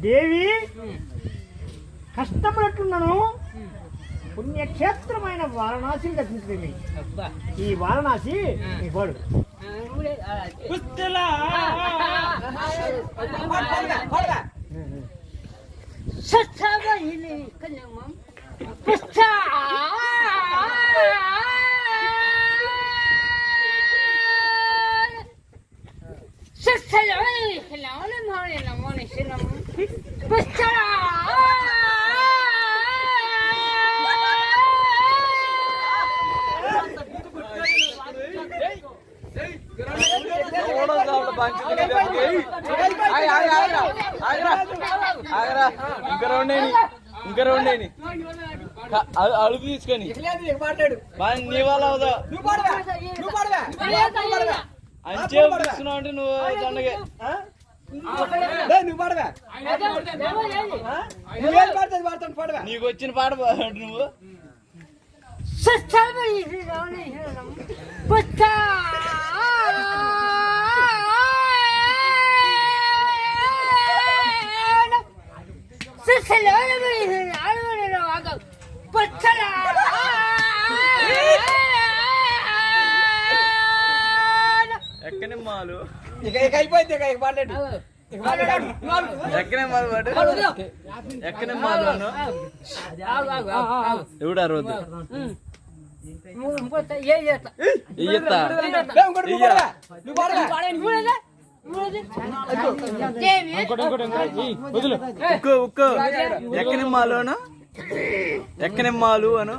దేవి కష్టపడుతున్నాను. పుణ్యక్షేత్రమైన వారణాసిని దర్శించింది. ఈ వారణాసి వాడు ఇంకా రెండేని అడుగు తీసుకొని నీ వాళ్ళ అవుదా అంచే తీసుకున్నావు అంటే నువ్వు దండగే నీకు వచ్చిన పాట నువ్వు ఎక్కనే మాలు అయిపోయింది ఎక్కనే మాలు పాడు ఎక్కనే మాలు అను ఎవడా రోజు ఎక్కనే మాలు అను ఎక్కనే మాలు అను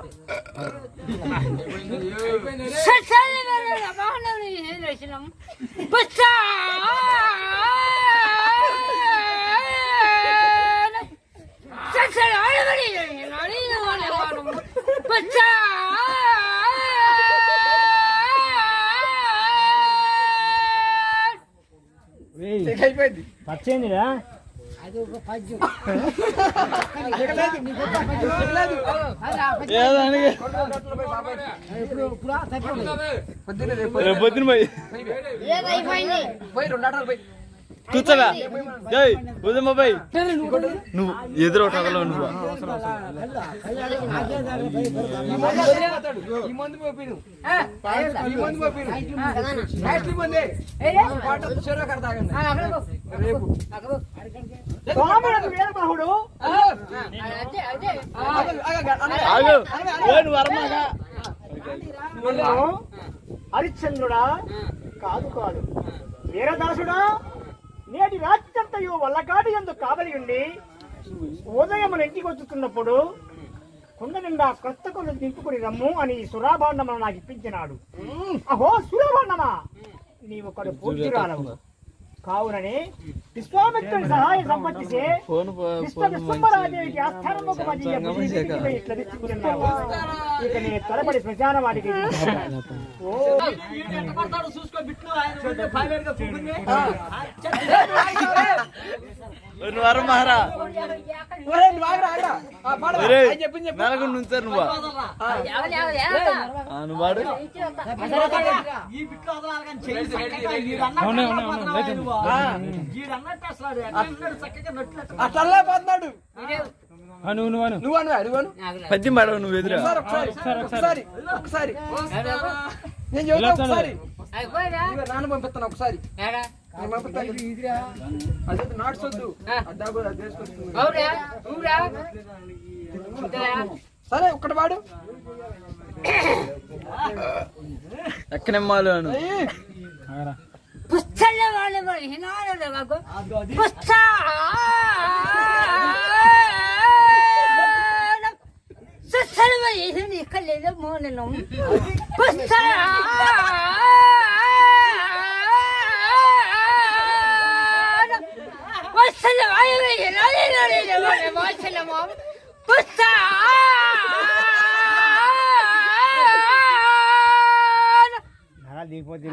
పచ్చేందిరా పొద్దున కూర్చోవా జై ఉదమ్మ పోయి నువ్వు ఎదురవుతావు నువ్వు హరిశ్చంద్రుడా కాదు కాదు వీరదాసుడా నేటి రాత్రంతయు వల్లకాటి ఎందుకు కావలి ఉండి ఉదయం మన ఇంటికి వచ్చుతున్నప్పుడు కొండ నిండా కొత్త కొండ దింపుకుని రమ్ము అని సురాభాండమను నాకు ఇప్పించినాడు. అహో సురాభాండమా, నీవు ఒకడు పూర్తిరాలవు కావునని విశ్వామిత్రుని సహాయ సంపత్తిచే విశ్వరాదేవికి ఆస్థానముకు ఇక నేను త్వరపడి శ్మశాన వాటికి మహారా నుంచారు నువ్వు వాడు అట్లా పోతున్నాడు. పద్యం పాడవు నువ్వు ఎదురు ఒకసారి నేను చెబుతా ఒకసారి నాన్న పంపిస్తాను ఒకసారి నాటుసొద్దు సరే ఒక్కటి వాడు ఎక్కనెమ్మాలు అను దిగిపోతే